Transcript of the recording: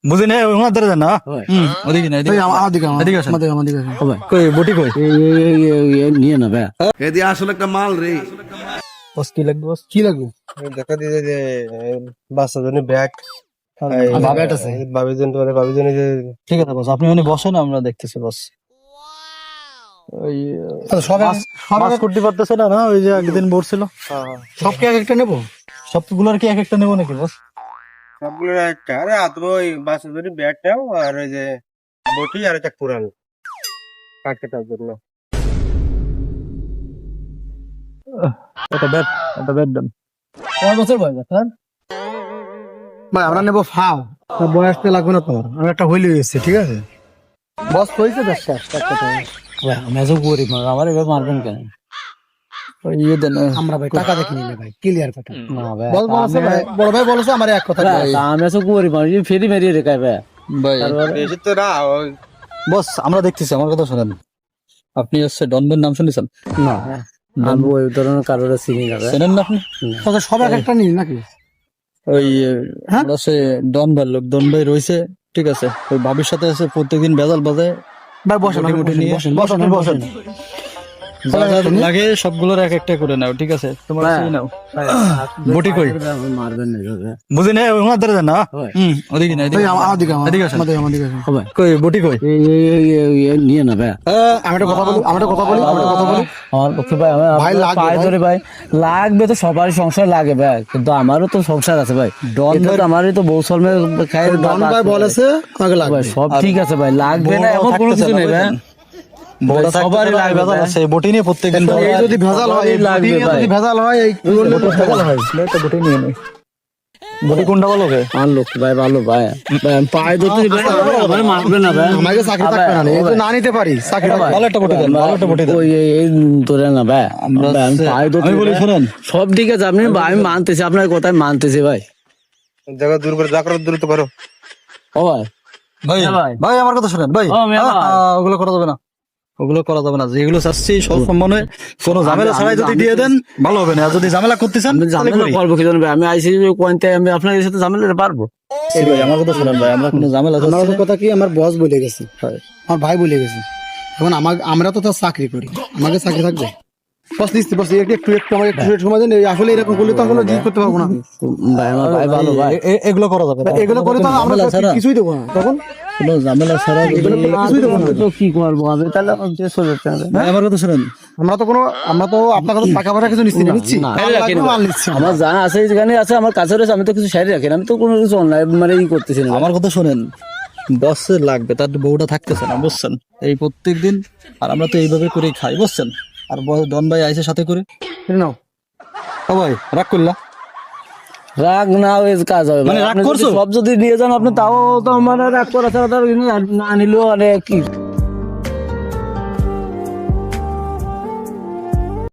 বুঝি না ওনার ধরে না ওদিকে না কই বটি কই নিয়ে না ভাই এদি আসলে একটা মাল রে। বস কি লাগবে বস কি লাগবে দেখা দিয়েছে যে বাচ্চার জন্য ব্যাগ ব্যাট আছে ভাবিজন যে ঠিক আছে বস আপনি উনি বসেন আমরা দেখতেছি বস ওই মাছ করতে পারতেছে না ওই যে একদিন বলছিল সব কি এক একটা নেবো সবগুলোর কি এক একটা নেবো নাকি বস সবগুলো একটা আরে আতবো ওই বাচ্চার জন্য ব্যাগটাও আর ওই যে বটি আর একটা পুরান কাটকাটার জন্য একটা ব্যাট দেন কয় বছর বয়স আপনার ভাই আমরা নেবো ফাও তার বয়সটা লাগবে না তোমার আমার একটা হইলে গেছে ঠিক আছে বস হয়েছে দশ মেজো গরিব আমার এবার মারবেন কেন ওই ইয়ে দেন আমরা ভাই টাকা দেখে নিলে ভাই ক্লিয়ার কথা না ভাই বল বলছে ভাই বড় ভাই বলেছে আমার এক কথা আমি তো গরিব মানুষ ফেরি মেরি রেখাই ভাই বেশি তো না ওই বস আমরা দেখতেছি আমার কথা শোনেন আপনি হচ্ছে ডনবের নাম শুনেছেন না আমি ওই ধরনের কারোর চিনি না চেনেন না আপনি সব এক একটা নিন নাকি ওই হচ্ছে ডন ভাই লোক ডন ভাই রয়েছে ঠিক আছে ওই ভাবির সাথে আছে প্রত্যেকদিন বেজাল বাজে ভাই বসেন বসেন যা যা লাগে সবগুলোর এক একটা করে নাও ঠিক আছে তোমার চিনি নাও বটি কই মারবেন না বুঝি না ওনার ধরে না ওদিকে না এদিকে আসেন কই বটি কই নিয়ে না ভাই আমি একটা কথা বলি আমার পক্ষে ভাই ভাই পায়ে ধরে ভাই লাগবে তো সবারই সংসার লাগে ভাই কিন্তু আমারও তো সংসার আছে ভাই ডন ভাই তো আমারই তো বউ সলমে খায় ডন ভাই বলেছে আমাকে লাগবে সব ঠিক আছে ভাই লাগবে না এমন কোনো কিছু নেই ভাই সবারই লাগবে আছে বটি নিয়ে প্রত্যেকদিন যদি ভেজাল হয় ভেজাল হয় এই ভেজাল হয় তো বটি নিয়ে নেই বটি কোনটা বলো কে লোক ভাই ভালো ভাই পায়ে ধরতে ভাই মারবে না ভাই আমাকে চাকরি থাকবে না এই তো না নিতে পারি চাকরি ভালো একটা বটি দেন ভালো একটা বটি দেন এই ধরে না ভাই পায়ে ধরতে আমি বলি শুনেন সব ঠিক আছে আপনি আমি মানতেছি আপনার কথাই মানতেছি ভাই জায়গা দূর করে যা করে দূর তো পারো ও ভাই ভাই ভাই আমার কথা শুনেন ভাই ওগুলো করা যাবে না ওগুলো করা যাবে না যেগুলো চাচ্ছি সব সম্মানে কোনো ঝামেলা ছাড়াই যদি দিয়ে দেন ভালো হবে না আর যদি ঝামেলা করতে চান ঝামেলা করবো কি জানবে আমি আইসি কোয়ান্টে আমি আপনার সাথে ঝামেলা পারবো ভাই আমার কথা শুনেন ভাই আমরা কোনো ঝামেলা আমার কথা কি আমার বস বলে গেছে আমার ভাই বলে গেছে এখন আমরা তো তার চাকরি করি আমাকে চাকরি থাকবে সময় দেন আসলে এরকম করলে তো কোনো করতে পারবো না ভাই ভালো ভাই এগুলো করা যাবে এগুলো করে তো আমরা কিছুই দেবো না তখন কোনো ঝামেলা ছাড়া কিছুই দেবো না তো কি করবো আমি তাহলে আমার কথা শুনেন আমরা তো আপনার কাছে টাকা পয়সা কিছু নিচ্ছি আমার জানা আছে যেখানে আছে আমার কাছে রয়েছে আমি তো কিছু সাইড রাখি আমি তো কোনো কিছু অনলাইন মানে ই করতেছি না আমার কথা শুনেন বসের লাগবে তার বউটা থাকতেছে না বুঝছেন এই প্রত্যেকদিন আর আমরা তো এইভাবে করেই খাই বুঝছেন আর ডন ভাই আইসে সাথে করে নাও ও ভাই রাগ করলা রাগ না ওই কাজ হবে মানে রাগ করছো সব যদি নিয়ে যান আপনি তাও তো মানে রাগ করা ছাড়া না নিলেও কি